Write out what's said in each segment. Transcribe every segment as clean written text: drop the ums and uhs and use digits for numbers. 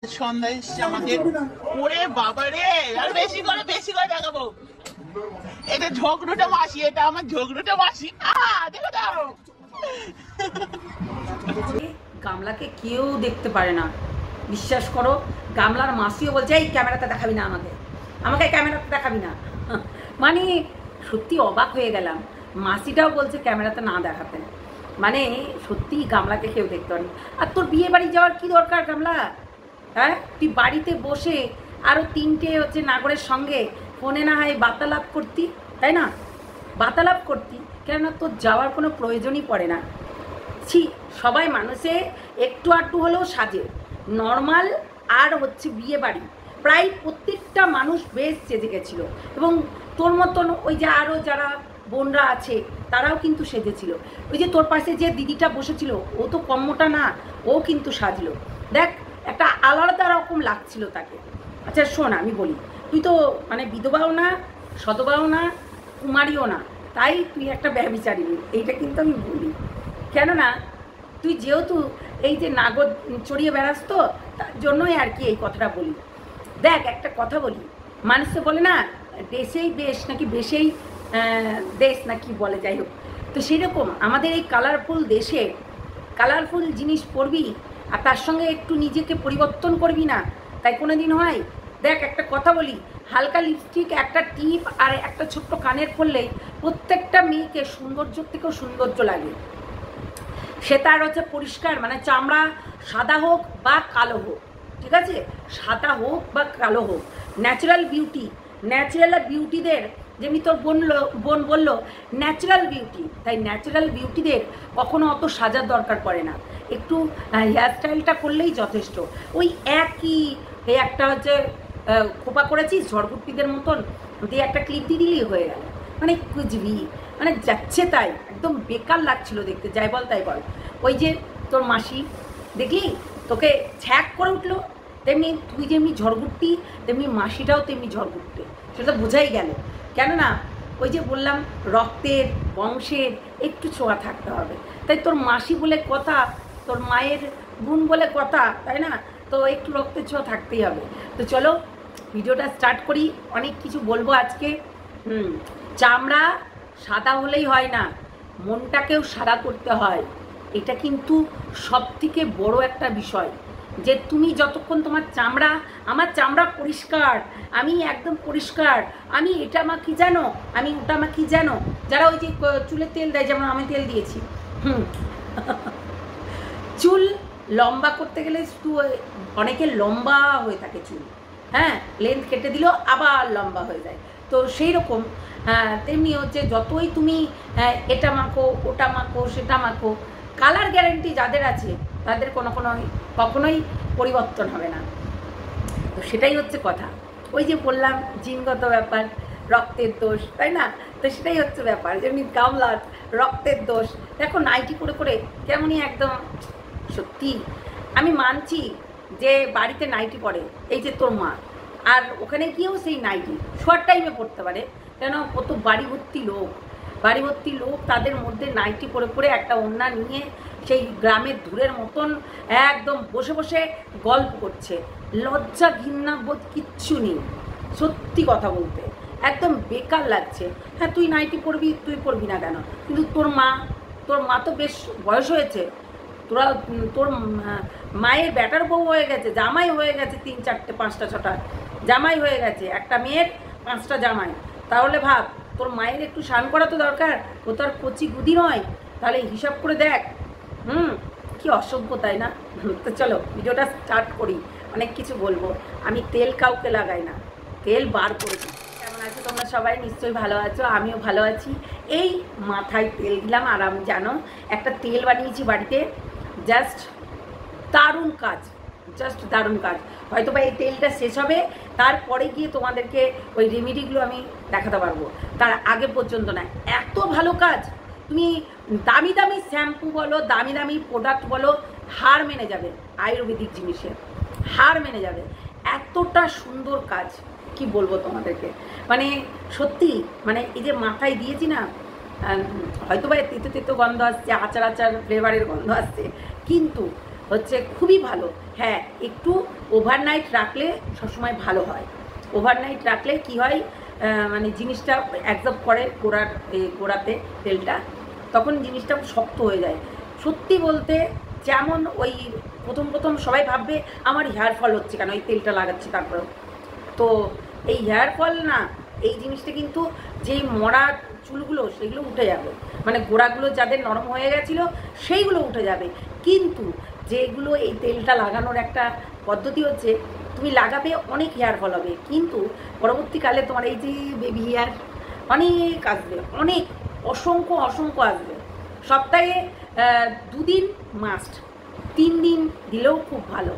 সন্ধ্যা এসছে আমাদের। ওরে বাবা রে, আর বেশি করে দেখাবো। এটা ঝগড়ুটা মাসি, এটা আমার ঝগড়ুটা মাসি। দেখো দাও, গামলাকে কেউ দেখতে পারে না, বিশ্বাস করো। গামলার মাসিও বলছে এই ক্যামেরাতে দেখাবি না, আমাকে ক্যামেরাতে দেখাবি না। মানে সত্যি অবাক হয়ে গেলাম। মাসিটাও বলছে ক্যামেরাতে না দেখাতে। মানে সত্যি গামলাকে কেউ দেখতে পারেনি। আর তোর বিয়ে বাড়ি যাওয়ার কি দরকার গামলা? হ্যাঁ, তুই বাড়িতে বসে আরও 3টে নাগরের সঙ্গে ফোনে না হয় বার্তালাপ করতি, তাই না? বার্তালাপ করতি, কেননা তোর যাওয়ার কোনো প্রয়োজনই পড়ে না। ছি, সবাই মানুষে একটু আধটু হলেও সাজে, নর্মাল। আর বিয়ে বাড়ি প্রায় প্রত্যেকটা মানুষ বেশ সেজে গেছিলো, এবং তোর মতন ওই যে আরও যারা বোনরা আছে তারাও কিন্তু সেজেছিল। ওই যে তোর পাশে যে দিদিটা বসেছিল, ও তো কম্মটা না, ও কিন্তু সাজলো। দেখ, একটা আলাদা রকম লাগছিল তাকে। আচ্ছা শোন, আমি বলি, তুই তো মানে বিধবাও না, সধবাও না, কুমারীও না, তাই তুই একটা ব্যভিচারী। এইটা কিন্তু আমি বলি, কেননা তুই যেহেতু এই যে নাগর চড়িয়ে বেড়াস, তো তার জন্যই আর কি এই কথাটা বলি। দেখ, একটা কথা বলি, মানুষে বলে না দেশেই বেশ নাকি বেশেই দেশ নাকি বলে, যাই হোক। তো সেরকম আমাদের এই কালারফুল দেশে কালারফুল জিনিস পরবি, আর তার সঙ্গে একটু নিজেকে পরিবর্তন করবি না, তাই কোনো দিন হয়? দেখ, একটা কথা বলি, হালকা লিপস্টিক, একটা টিপ আর একটা ছোট্ট কানের পরলেই প্রত্যেকটা মেয়েকে সৌন্দর্য থেকেও সৌন্দর্য লাগে। সে তার পরিষ্কার, মানে চামড়া সাদা হোক বা কালো হোক, ঠিক আছে? সাদা হোক বা কালো হোক, ন্যাচারাল বিউটিদের, যেমনি তোর বোন বললো ন্যাচারাল বিউটি, তাই ন্যাচারাল বিউটিদের কখনো অত সাজার দরকার পড়ে না। একটু হেয়ারস্টাইলটা করলেই যথেষ্ট। ওই একই একটা খোপা করেছিস ঝড়গুট্টিদের মতন, দিয়ে একটা ক্লিপ দিয়ে দিলেই হয়ে গেল। মানে কুচবি, মানে যাচ্ছে তাই, একদম বেকার লাগছিল দেখতে, যাই বল তাই বল। ওই যে তোর মাসি দেখলি তোকে ছ্যাক করে উঠলো, তেমনি তুই যেমনি ঝড়গুট্টি, তেমনি মাসিটাও তেমনি ঝড়গুট্টি, সেটা বোঝাই গেল। কেননা ওই যে বললাম, রক্তের বংশের একটু ছোঁয়া থাকতে হবে। তাই তোর মাসি বলে কথা, তোর মায়ের বোন বলে কথা, তাই না? তো একটু রক্তের ছোঁয়া থাকতেই হবে। তো চলো ভিডিওটা স্টার্ট করি। অনেক কিছু বলবো আজকে। চামড়া সাদা হলেই হয় না, মনটাকেও সাদা করতে হয়। এটা কিন্তু সবথেকে বড় একটা বিষয়, যে তুমি যতক্ষণ আমার চামড়া পরিষ্কার, আমি একদম পরিষ্কার, আমি এটা মাখি জানো, আমি ওটা মাখি জানো, যারা ওই যে চুলে তেল দেয়, যেমন আমি তেল দিয়েছি। চুল লম্বা করতে গেলে শুধু অনেকের লম্বা হয়ে থাকে চুল, হ্যাঁ, লেন্থ কেটে দিলেও আবার লম্বা হয়ে যায়। তো সেই রকম তেমনি যতই তুমি এটা মাখো, ওটা মাখো, সেটা মাখো, কালার গ্যারেন্টি যাদের আছে তাদের কখনোই পরিবর্তন হবে না। তো সেটাই কথা। ওই যে বললাম জিনগত ব্যাপার, রক্তের দোষ, তাই না? তো সেটাই ব্যাপার, যেমনি গামলার রক্তের দোষ। দেখো নাইটি করে করে কেমনই একদম, সত্যি আমি মানছি যে বাড়িতে নাইটি পরে, এই যে তোর মা, আর ওখানে গিয়েও সেই নাইটি শোয়ার টাইমে পড়তে পারে, কেন? কত বাড়ি ভর্তি লোক, তাদের মধ্যে নাইটি পরে পরে একটা ওড়না নিয়ে সেই গ্রামের ধূরের মতন একদম বসে বসে গল্প করছে। লজ্জা ঘৃণা বোধ কিচ্ছু নেই, সত্যি কথা বলতে একদম বেকার লাগছে। হ্যাঁ, তুই নাইটি পরবি, তুই পরবি না কেন? কিন্তু তোর মা তো বেশ বয়স হয়েছে, তোর মায়ের ব্যাটার বউ হয়ে গেছে, জামাই হয়ে গেছে, 3, 4, 5টা 6টা জামাই হয়ে গেছে, একটা মেয়ের 5টা জামাই। তাহলে ভাব, তোর মায়ের একটু স্নান করা তো দরকার, ও তো আর কচি গুদি নয়। তাহলে হিসাব করে দেখ, কি অসভ্য, তাই না? তো চলো ভিডিওটা স্টার্ট করি। অনেক কিছু বলবো। আমি তেল কাউকে লাগাই না, তেল বার করেছি। কেমন আছো তোমরা সবাই? নিশ্চয়ই ভালো আছো, আমিও ভালো আছি। এই মাথায় তেল দিলাম, আর আমি জানো একটা তেল বানিয়েছি বাড়িতে, জাস্ট দারুণ কাজ। হয়তো বা এই তেলটা শেষ হবে, তারপরে গিয়ে তোমাদেরকে ওই রেমেডিগুলো আমি দেখাতে পারবো, তার আগে পর্যন্ত না। এত ভালো কাজ, তুমি দামি দামি শ্যাম্পু বলো, দামি দামি প্রোডাক্ট বলো, হার মেনে যাবে। আয়ুর্বেদিক জিনিসের হার মেনে যাবে, এতটা সুন্দর কাজ, কি বলবো তোমাদেরকে। মানে সত্যি, মানে এই যে মাথায় দিয়েছি না, হয়তো বা তেতো গন্ধ আসছে, আচার ফ্লেভারের গন্ধ আসছে, কিন্তু খুবই ভালো। হ্যাঁ, একটু ওভারনাইট রাখলে সবসময় ভালো হয়। ওভারনাইট রাখলে কি হয়, মানে জিনিসটা অ্যাবজর্ব করে গোড়াতে তেলটা, তখন জিনিসটা শক্ত হয়ে যায়। সত্যি বলতে যেমন ওই প্রথম সবাই ভাববে আমার হেয়ার ফল হচ্ছে কেন, এই তেলটা লাগাচ্ছি। তারপর তো এই হেয়ার ফল না, এই জিনিসটা কিন্তু যেই মরা চুলগুলো সেগুলো উঠে যাবে, মানে গোড়াগুলো যাদের নরম হয়ে গেছিলো সেইগুলো উঠে যাবে। কিন্তু যেগুলো এই তেলটা লাগানোর একটা পদ্ধতি হচ্ছে, তুমি লাগাবে অনেক হেয়ার ফল হবে, কিন্তু পরবর্তীকালে তোমার এই যে বেবি হেয়ার অনেক আসবে, অনেক অসংখ্য আসবে। সপ্তাহে 2 দিন মাস্ট, 3 দিন দিলেও খুব ভালো।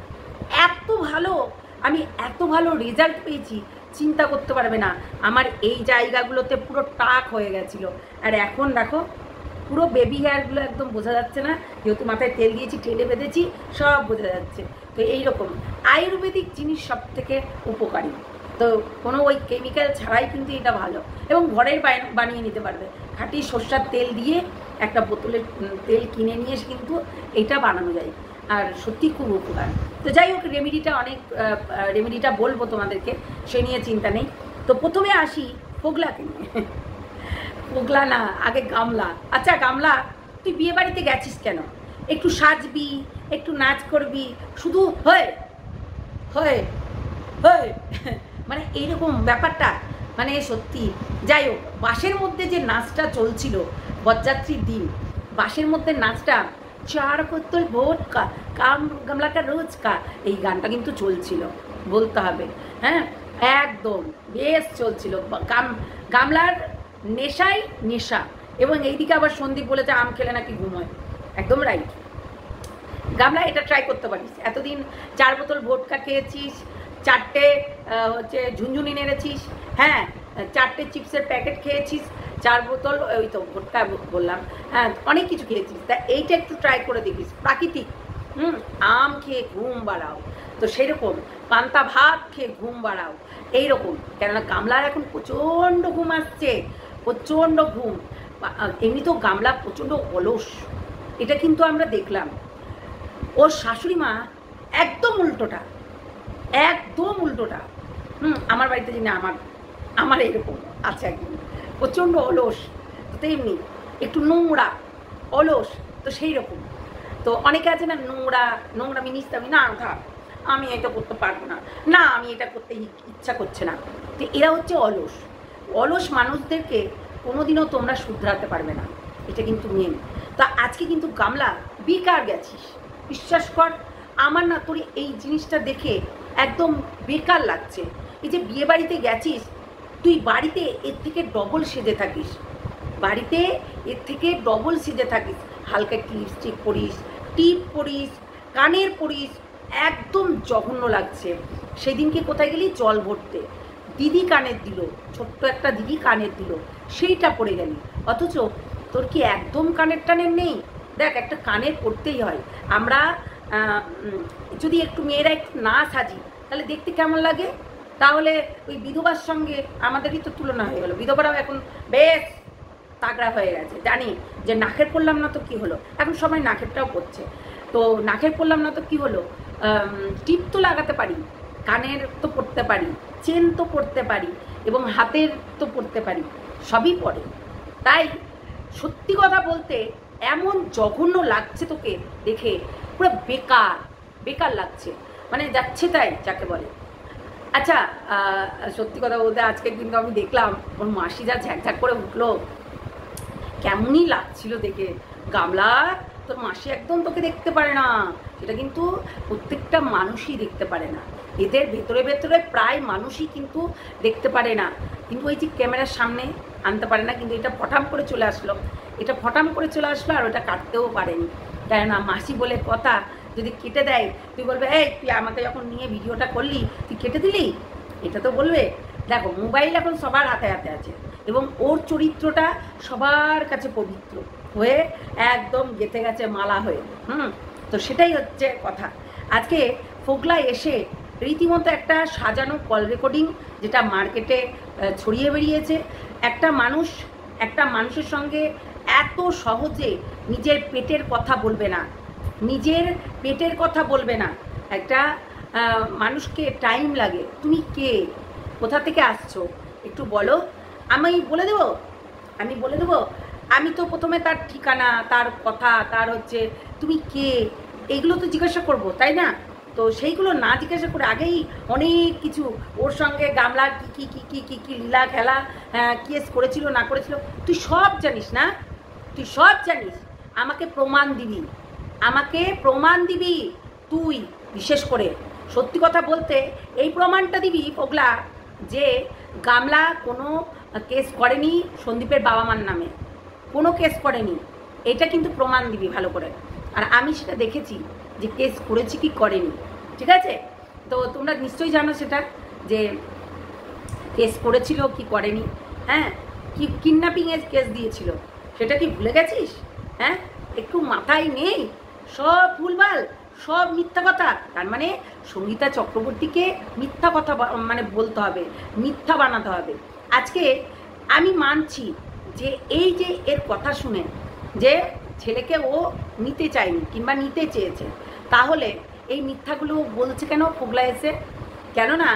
আমি এত ভালো রেজাল্ট পেয়েছি, চিন্তা করতে পারবে না। আমার এই জায়গাগুলোতে পুরো টাক হয়ে গেছিল, আর এখন দেখো পুরো বেবি হেয়ারগুলো একদম বোঝা যাচ্ছে না, যেহেতু মাথায় তেল দিয়েছি, টেলে বেঁধেছি, সব বোঝা যাচ্ছে। তো এইরকম আয়ুর্বেদিক জিনিস সব থেকে উপকারী, তো কোনো ওই কেমিক্যাল ছাড়াই কিন্তু এটা ভালো, এবং ঘরের বানিয়ে নিতে পারবে। খাঁটি সর্ষার তেল দিয়ে একটা বোতলের তেল কিনে নিয়ে এসে কিন্তু এটা বানানো যায়, আর সত্যি খুব উপকার। তো যাই হোক, রেমেডিটা বলবো তোমাদেরকে, সে নিয়ে চিন্তা নেই। তো প্রথমে আসি পোগলাকে নিয়ে। পোগলা না, আগে গামলা। আচ্ছা গামলা, তুই বিয়ে বাড়িতে গেছিস কেন? একটু সাজবি, একটু নাচ করবি, শুধু হয় মানে এইরকম ব্যাপারটা, মানে সত্যি। যাই হোক, বাসের মধ্যে যে নাচটা চলছিল বরযাত্রীর দিন, বাসের মধ্যে নাচটা 4 বোতল ভোটকা গামলাটা রোজকা, এই গানটা কিন্তু চলছিল, বলতে হবে। হ্যাঁ, একদম বেশ চলছিল। গামলার নেশা। এবং এইদিকে আবার সন্দীপ বলেছে আম খেলে নাকি ঘুম হয়, একদম রাইট। গামলা, এটা ট্রাই করতে পারিস। এতদিন 4 বোতল ভোটকা খেয়েছিস, 4টে হচ্ছে ঝুনঝুনি নেড়েছিস, হ্যাঁ 4টে চিপসের প্যাকেট খেয়েছিস, 4 বোতল ওই তো ভোটকা বললাম, হ্যাঁ অনেক কিছু খেয়েছিস। তা এইটা একটু ট্রাই করে দেখিস, প্রাকৃতিক। আম খেয়ে ঘুম বাড়াও, তো সেরকম পান্তা ভাত খেয়ে ঘুম বাড়াও, এইরকম। কেননা গামলার এখন প্রচণ্ড ঘুম আসছে, প্রচণ্ড ঘুম। এমনি তো গামলা প্রচণ্ড অলস, এটা কিন্তু আমরা দেখলাম। ওর শাশুড়ি মা একদম উল্টোটা। আমার বাড়িতে যিনি, আমার এরকম আছে একদম, প্রচণ্ড অলস। তো তেমনি একটু নোংরা অলস, তো সেই রকম। তো অনেকে আছে না, নোংরা মিনিস, আমি না থাক, আমি এটা করতে পারবো না, আমি এটা করতে ইচ্ছা করছে না। তো এরা হচ্ছে অলস মানুষদেরকে কোনোদিনও তোমরা শুধরাতে পারবে না, এটা কিন্তু মেন। তা আজকে কিন্তু গামলা বেকার গেছিস, বিশ্বাস কর। আমার না তোর এই জিনিসটা দেখে একদম বেকার লাগছে। এই যে বিয়ে বাড়িতে গেছিস, তুই বাড়িতে এর থেকে ডবল সেজে থাকিস, হালকা একটু লিপস্টিক পরিস, টিপ পরিস, কানের পরিস, একদম জঘন্য লাগছে। সেদিনকে কোথায় গেলি? জল ভরতে, দিদি কানের দিল, ছোট্ট একটা দিদি কানের দিল, সেইটা পরে গেলি। অথচ তোর কি একদম কানের টানের নেই? দেখ, একটা কানের পরতেই হয়। আমরা যদি একটু মেয়েরা একটু না সাজি, তাহলে দেখতে কেমন লাগে? তাহলে ওই বিধবার সঙ্গে আমাদেরই তো তুলনা হয়ে গেল। বিধবারাও এখন বেশ তাগড়া হয়ে গেছে। জানি যে নাকের পরলাম না তো কি হলো, এখন সবাই নাকেরটাও পরছে। তো নাকের পরলাম না তো কি হলো, টিপ তো লাগাতে পারি, কানের তো পরতে পারি, চেন তো পরতে পারি, এবং হাতের তো পরতে পারি, সবই পরে। তাই সত্যি কথা বলতে এমন জঘন্য লাগছে তোকে দেখে, পুরো বেকার লাগছে, মানে যাচ্ছে তাই যাকে বলে। আচ্ছা, সত্যি কথা বলতে আজকে কিন্তু আমি দেখলাম ওর মাসি যা ঝ্যাকঝ্যাক করে উঠলো, কেমনই লাগছিল দেখে। গামলা, তোর মাসি একদম তোকে দেখতে পারে না, সেটা কিন্তু প্রত্যেকটা মানুষই দেখতে পারে না। এদের ভেতরে প্রায় মানুষই কিন্তু দেখতে পারে না, কিন্তু ওই যে ক্যামেরার সামনে আনতে পারে না। কিন্তু এটা ফটাম করে চলে আসলো, আর ওটা কাটতেও পারেনি। কেননা মাসি বলে কথা, যদি কেটে দেয় তুই বলবে এই তুই আমাকে যখন নিয়ে ভিডিওটা করলি তুই কেটে দিলি, এটা তো বলবে। দেখো, মোবাইল এখন সবার হাতে আছে, এবং ওর চরিত্রটা সবার কাছে পবিত্র হয়ে একদম গেঁথে গেছে মালা হয়ে। তো সেটাই হচ্ছে কথা। আজকে ফোগলা এসে রীতিমতো একটা সাজানো কল রেকর্ডিং, যেটা মার্কেটে ছড়িয়ে বেরিয়েছে। একটা মানুষের সঙ্গে এত সহজে নিজের পেটের কথা বলবে না, একটা মানুষকে টাইম লাগে। তুমি কে, কোথা থেকে আসছো একটু বলো, আমি বলে দেবো। আমি তো প্রথমে তার ঠিকানা, তার কথা, তার হচ্ছে তুমি কে, এইগুলো তো জিজ্ঞাসা করব, তাই না? তো সেইগুলো না জিজ্ঞাসা করে আগেই অনেক কিছু ওর সঙ্গে গামলার কী কী কী কী কী কী লীলা খেলা কেস করেছিল না করেছিল তুই সব জানিস না, তুই সব জানিস। আমাকে প্রমাণ দিবি তুই। বিশেষ করে সত্যি কথা বলতে এই প্রমাণটা দিবি পগলা, যে গামলা কোনো কেস করেনি সন্দীপের বাবা মার নামে, কোনো কেস করেনি, এটা কিন্তু প্রমাণ দিবি ভালো করে। আর আমি সেটা দেখেছি যে কেস করেছি কি করেনি, ঠিক আছে? তো তোমরা নিশ্চয়ই জানো সেটা, যে কেস করেছিল কি করেনি। হ্যাঁ, কি কিডন্যাপিংয়ের কেস দিয়েছিল, সেটা কি ভুলে গেছিস? হ্যাঁ, একটু মাথায় নেই, সব ভুলভাল, সব মিথ্যা কথা। তার মানে সঙ্গীতা চক্রবর্তীকে মিথ্যা কথা মানে বলতে হবে, মিথ্যা বানাতে হবে। আজকে আমি মানছি যে এই যে এর কথা শুনে যে ছেলেকে ও নিতে চায়নি কিংবা নিতে চেয়েছে, তাহলে এই মিথ্যাগুলো বলছে কেন পগলা এসে? কেননা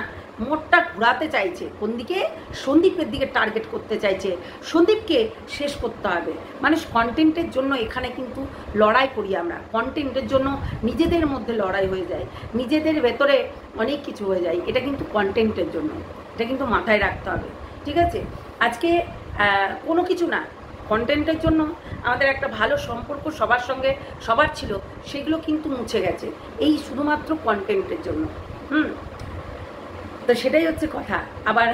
মোটটা ঘোরাতে চাইছে কোন দিকে? সন্দীপের দিকে টার্গেট করতে চাইছে, সন্দীপকে শেষ করতে হবে। মানে কন্টেন্টের জন্য এখানে কিন্তু লড়াই করি আমরা, কন্টেন্টের জন্য নিজেদের মধ্যে লড়াই হয়ে যায়, নিজেদের ভেতরে অনেক কিছু হয়ে যায়, এটা কিন্তু কন্টেন্টের জন্য, এটা কিন্তু মাথায় রাখতে হবে, ঠিক আছে? আজকে কোনো কিছু না, কন্টেন্টের জন্য আমাদের একটা ভালো সম্পর্ক সবার সঙ্গে সবার ছিল, সেগুলো কিন্তু মুছে গেছে এই শুধুমাত্র কন্টেন্টের জন্য। তো সেটাই হচ্ছে কথা। আবার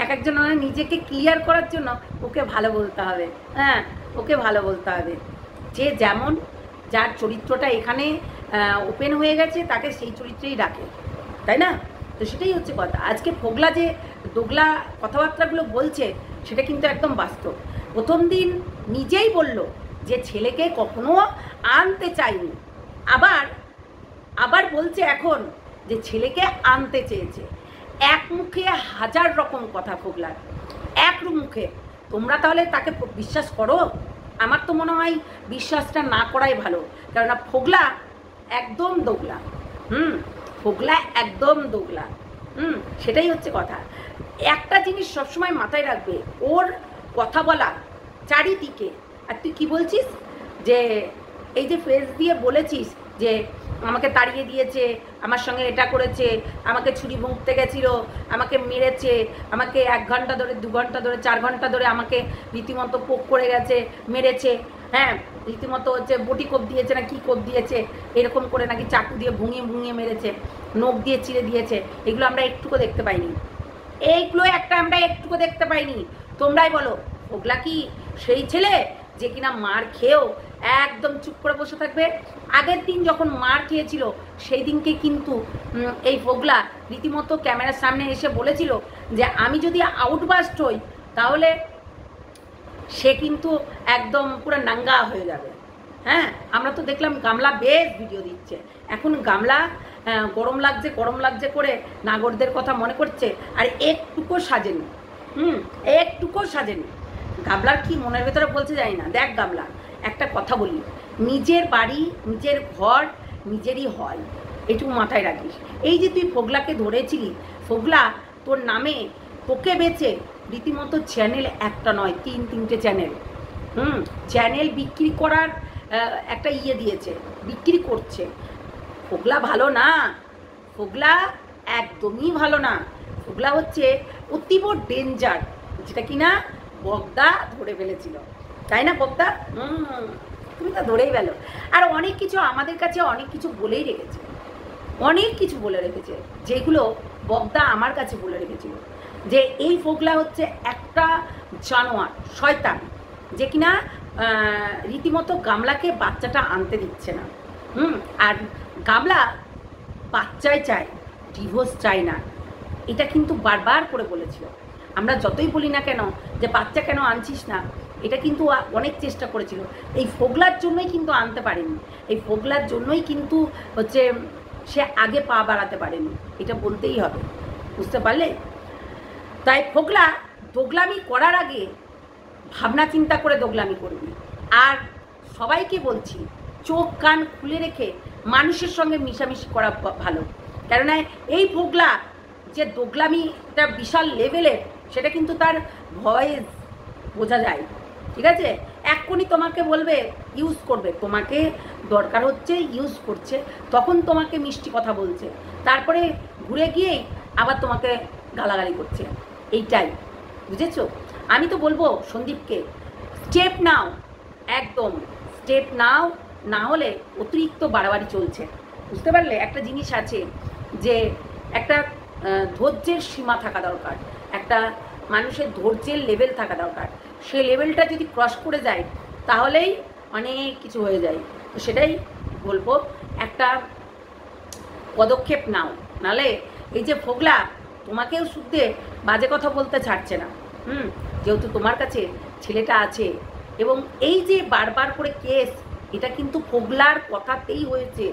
এক একজন নিজেকে ক্লিয়ার করার জন্য ওকে ভালো বলতে হবে, হ্যাঁ, ওকে ভালো বলতে হবে। যে যেমন যার চরিত্রটা এখানে ওপেন হয়ে গেছে তাকে সেই চরিত্রেই রাখে, তাই না? তো সেটাই হচ্ছে কথা। আজকে পগলা যে দোগলা কথাবার্তাগুলো বলছে সেটা কিন্তু একদম বাস্তব। প্রথম দিন নিজেই বলল যে ছেলেকে কখনো আনতে চাইনি, আবার বলছে এখন যে ছেলেকে আনতে চেয়েছে। এক মুখে হাজার রকম কথা পগলার, এক মুখে। তোমরা তাহলে তাকে বিশ্বাস করো? আমার তো মনে হয় বিশ্বাসটা না করাই ভালো, কেননা পগলা একদম দোগলা। পগলা একদম দোগলা। সেটাই হচ্ছে কথা। একটা জিনিস সবসময় মাথায় রাখবে, ওর কথা বলা চারিদিকে। আর তুই কি বলছিস যে এই যে ফেস দিয়ে বলেছিস যে আমাকে তাড়িয়ে দিয়েছে, আমার সঙ্গে এটা করেছে, আমাকে ছুরি ভুঁকতে গেছিলো, আমাকে মেরেছে, আমাকে 1 ঘন্টা ধরে 2 ঘন্টা ধরে 4 ঘন্টা ধরে আমাকে রীতিমতো পোক করে গেছে, মেরেছে, হ্যাঁ, রীতিমতো হচ্ছে বটি কোপ দিয়েছে না কি কোপ দিয়েছে, এরকম করে নাকি চাকু দিয়ে ভুঙিয়ে মেরেছে, নখ দিয়ে চিরে দিয়েছে। এগুলো আমরা একটুকু দেখতে পাইনি, আমরা একটুকু দেখতে পাইনি। তোমরাই বলো, ওগুলা কি সেই ছেলে যে কিনা মার খেয়েও একদম চুপ করে বসে থাকবে? আগের দিন যখন মার খেয়েছিল সেই দিনকে কিন্তু এই পগলা রীতিমতো ক্যামেরার সামনে এসে বলেছিল যে আমি যদি আউটবাস্ট হই তাহলে সে কিন্তু একদম পুরো নাঙ্গা হয়ে যাবে। হ্যাঁ, আমরা তো দেখলাম গামলা বেশ ভিডিও দিচ্ছে। এখন গামলা গরম লাগছে করে নাগরদের কথা মনে করছে, আর একটুকুও সাজেনি। গামলার কি মনের ভেতরে বলছে জানি না। দেখ গামলা, একটা কথা বলি, নিজের বাড়ি নিজের ঘর নিজেরই হয়, এটুকু মাথায় রাখিস। এই যে তুই পগলাকে ধরেছিলি, পগলা তোর নামে তোকে বেচে রীতিমতো চ্যানেল একটা নয় 3-3টে চ্যানেল, চ্যানেল বিক্রি করার একটা দিয়েছে, বিক্রি করছে। পগলা ভালো না, পগলা একদমই ভালো না। পগলা হচ্ছে অতীব ডেঞ্জার, যেটা কিনা বগদা ধরে ফেলেছিল, তাই না বগদা? তুমি তো ধরেই গেল। আর অনেক কিছু আমাদের কাছে অনেক কিছু বলেই রেখেছে, যেগুলো বগদা আমার কাছে বলে রেখেছিল, যে এই পগলা হচ্ছে একটা জানোয়ার, শয়তান, যে কিনা রীতিমতো গামলাকে বাচ্চাটা আনতে দিচ্ছে না। আর গামলা বাচ্চাই চায়, ডিভোর্স চায় না। এটা কিন্তু বারবার করে বলেছিল। আমরা যতই বলি না কেন যে বাচ্চা কেন আনছিস না, এটা কিন্তু অনেক চেষ্টা করেছিল। এই পগলার জন্যই কিন্তু আনতে পারেনি, এই পগলার জন্যই কিন্তু হচ্ছে সে আগে পা বাড়াতে পারেনি, এটা বলতেই হবে, বুঝতে পারলে? তাই পগলা দোগলামি করার আগে ভাবনা চিন্তা করে দোগলামি করবি। আর সবাইকে বলছি, চোখ কান খুলে রেখে মানুষের সঙ্গে মিশামিশি করা ভালো। কেননা এই ফোগলা যে দোগলামিটা বিশাল লেভেলের, সেটা কিন্তু তার ভয়েস বোঝা যায়, ঠিক আছে? এক্ষুনি তোমাকে বলবে ইউজ করবে, তোমাকে দরকার হচ্ছে ইউজ করছে, তখন তোমাকে মিষ্টি কথা বলছে, তারপরে ঘুরে গিয়েই আবার তোমাকে গালাগালি করছে। এইটাই, বুঝেছো? আমি তো বলবো সন্দীপকে স্টেপ নাও, একদম স্টেপ নাও, না হলে অতিরিক্ত বাড়াবাড়ি চলছে, বুঝতে পারলে? একটা জিনিস আছে যে একটা ধৈর্যের সীমা থাকা দরকার, একটা মানুষের ধৈর্যের লেভেল থাকা দরকার। সেই লেভেলটা যদি ক্রস করে যায় তাহলেই অনেক কিছু হয়ে যায়। তো সেটাই বলবো, একটা পদক্ষেপ নাও, নালে এই যে ফোগলা তোমাকেও শুদ্ধে বাজে কথা বলতে ছাড়ছে না। যেহেতু তোমার কাছে ছেলেটা আছে, এবং এই যে বারবার করে কেস, এটা কিন্তু ফোগলার কথাতেই হয়েছে।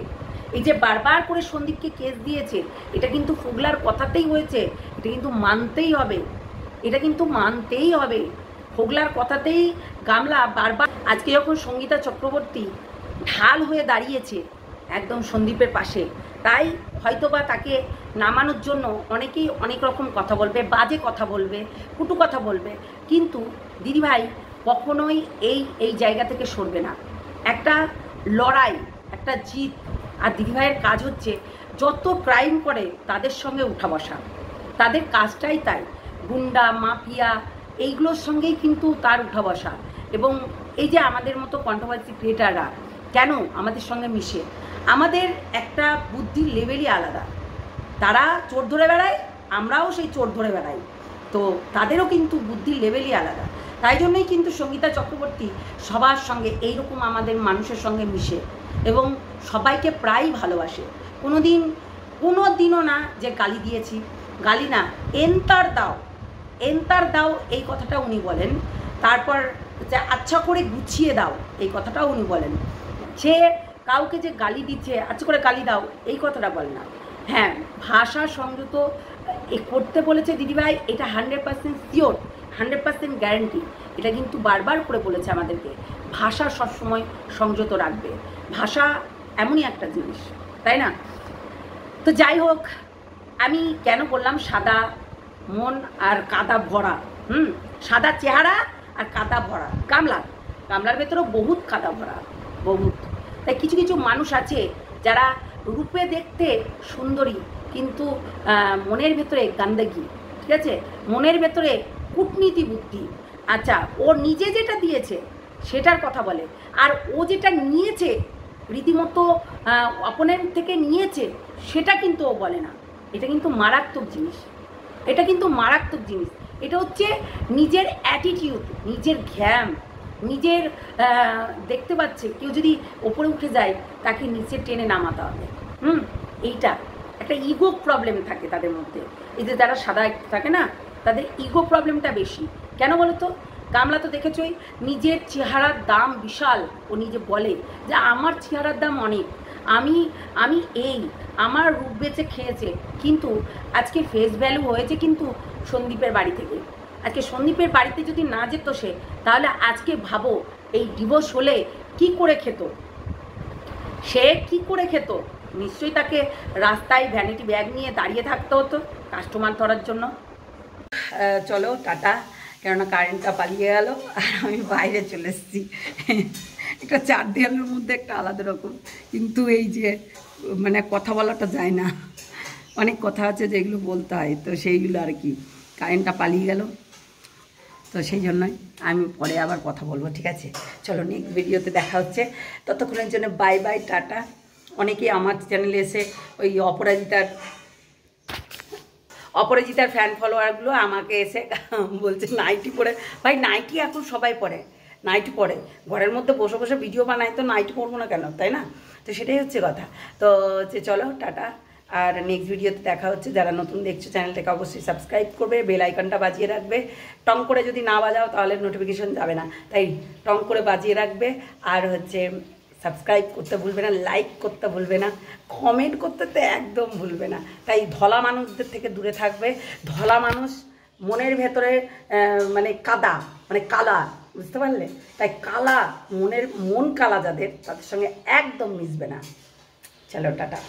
এই যে বারবার করে সন্দীপকে কেস দিয়েছে, এটা কিন্তু ফোগলার কথাতেই হয়েছে। এটা কিন্তু মানতেই হবে, এটা কিন্তু মানতেই হবে। ফোগলার কথাতেই গামলা বারবার, আজকে যখন সঙ্গীতা চক্রবর্তী ঢাল হয়ে দাঁড়িয়েছে একদম সন্দীপের পাশে, তাই হয়তোবা তাকে নামানোর জন্য অনেকেই অনেক রকম কথা বলবে, বাজে কথা বলবে, কুটু কথা বলবে, কিন্তু দিদিভাই কখনোই এই জায়গা থেকে সরবে না। একটা লড়াই, একটা জিত। আর দিদিভাইয়ের কাজ হচ্ছে যত ক্রাইম করে তাদের সঙ্গে উঠা বসা, তাদের কাজটাই তাই। গুন্ডা মাফিয়া এইগুলোর সঙ্গেই কিন্তু তার উঠা বসা। এবং এই যে আমাদের মতো কন্ট্রোভার্সি ক্রিয়েটাররা কেন আমাদের সঙ্গে মিশে, আমাদের একটা বুদ্ধির লেভেলই আলাদা। তারা চোর ধরে বেড়ায়, আমরাও সেই চোর ধরে বেড়াই, তো তাদেরও কিন্তু বুদ্ধির লেভেলই আলাদা। তাই জন্যই কিন্তু সঙ্গীতা চক্রবর্তী সবার সঙ্গে এইরকম আমাদের মানুষের সঙ্গে মিশে এবং সবাইকে প্রায়ই ভালোবাসে। কোনো দিনও না যে গালি দিয়েছি, গালি না, এন্তার দাও এই কথাটা উনি বলেন। তারপর যে আচ্ছা করে গুছিয়ে দাও এই কথাটাও উনি বলেন। সে কাউকে যে গালি দিচ্ছে আচ্ছা করে গালি দাও এই কথাটা বলে না। হ্যাঁ, ভাষা সংযত করতে বলেছে দিদিভাই, এটা 100% শিওর, 100% গ্যারেন্টি। এটা কিন্তু বারবার করে বলেছে আমাদেরকে, ভাষা সবসময় সংযত রাখবে। ভাষা এমনই একটা জিনিস, তাই না? তো যাই হোক, আমি কেন বললাম সাদা মন আর কাদা ভরা, সাদা চেহারা আর কাদা ভরা। গামলার ভেতরেও বহুত কাদা ভরা, বহুত। তাই কিছু কিছু মানুষ আছে যারা রূপে দেখতে সুন্দরী, কিন্তু মনের ভেতরে গান্দাগি, ঠিক আছে? মনের ভেতরে কূটনীতি বুদ্ধি। আচ্ছা, ও নিজে যেটা দিয়েছে সেটার কথা বলে, আর ও যেটা নিয়েছে রীতিমতো অপোনেন্ট থেকে নিয়েছে সেটা কিন্তু ও বলে না। এটা কিন্তু মারাত্মক জিনিস, এটা হচ্ছে নিজের অ্যাটিটিউড, নিজের ঘ্যাম, নিজের দেখতে পাচ্ছে কেউ যদি ওপরে উঠে যায় তাকে নিচে টেনে নামাতে হবে। এইটা একটা ইগো প্রবলেম থাকে তাদের মধ্যে। এই যে যারা সাদা থাকে না, তাদের ইগো প্রবলেমটা বেশি। কেন বলো তো? গামলা তো দেখেছই, নিজের চেহারার দাম বিশাল। ও নিজে বলে যে আমার চেহারার দাম অনেক, আমি আমার রূপ বেচে খেয়েছে। কিন্তু আজকে ফেস ভ্যালু হয়েছে কিন্তু সন্দীপের বাড়ি থেকে। আজকে সন্দীপের বাড়িতে যদি না যেত সে, তাহলে আজকে ভাবো এই ডিভোর্স হলে কি করে খেত সে, কি করে খেত? নিশ্চয়ই তাকে রাস্তায় ভ্যানিটি ব্যাগ নিয়ে দাঁড়িয়ে থাকতে হতো কাস্টমার ধরার জন্য। চলো টাটা, কেননা কারেন্টটা পালিয়ে গেল আর আমি বাইরে চলে এসেছি। একটা চার দেয়ালের মধ্যে একটা আলাদা রকম, কিন্তু এই যে মানে কথা বলাটা যায় না, অনেক কথা আছে যেগুলো বলতে হয়, তো সেইগুলো আর কি। কারেন্টটা পালিয়ে গেল, তো সেই জন্যই আমি পরে আবার কথা বলবো, ঠিক আছে? চলো নেক্সট ভিডিওতে দেখা হচ্ছে, ততক্ষণের জন্য বাই বাই, টাটা। অনেকেই আমার চ্যানেলে এসে ওই অপরাজিতার ফ্যান ফলোয়ারগুলো আমাকে এসে বলছে নাইটি পরে, ভাই নাইটি এখন সবাই পরে, নাইটি পরে, ঘরের মধ্যে বসে বসে ভিডিও বানায়, তো নাইটি পরবো না কেন, তাই না? তো সেটাই হচ্ছে কথা। তো চলো টাটা, আর নেক্সট ভিডিওতে দেখা হচ্ছে। যারা নতুন দেখছো চ্যানেলটাকে অবশ্যই সাবস্ক্রাইব করবে, বেল আইকনটা বাজিয়ে রাখবে। টং করে যদি না বাজাও তাহলে নোটিফিকেশন যাবে না, তাই টং করে বাজিয়ে রাখবে। আর হচ্ছে সাবস্ক্রাইব করতে ভুলবে না, লাইক করতে ভুলবে না, কমেন্ট করতে তো একদম ভুলবে না। তাই ধলা মানুষদের থেকে দূরে থাকবে। ধলা মানুষ মনের ভেতরে মানে কাদা, মানে কালা, বুঝতে পারলে? তাই কালা মন কালা যাদের, তাদের সঙ্গে একদম মিশবে না। চলো টাটা।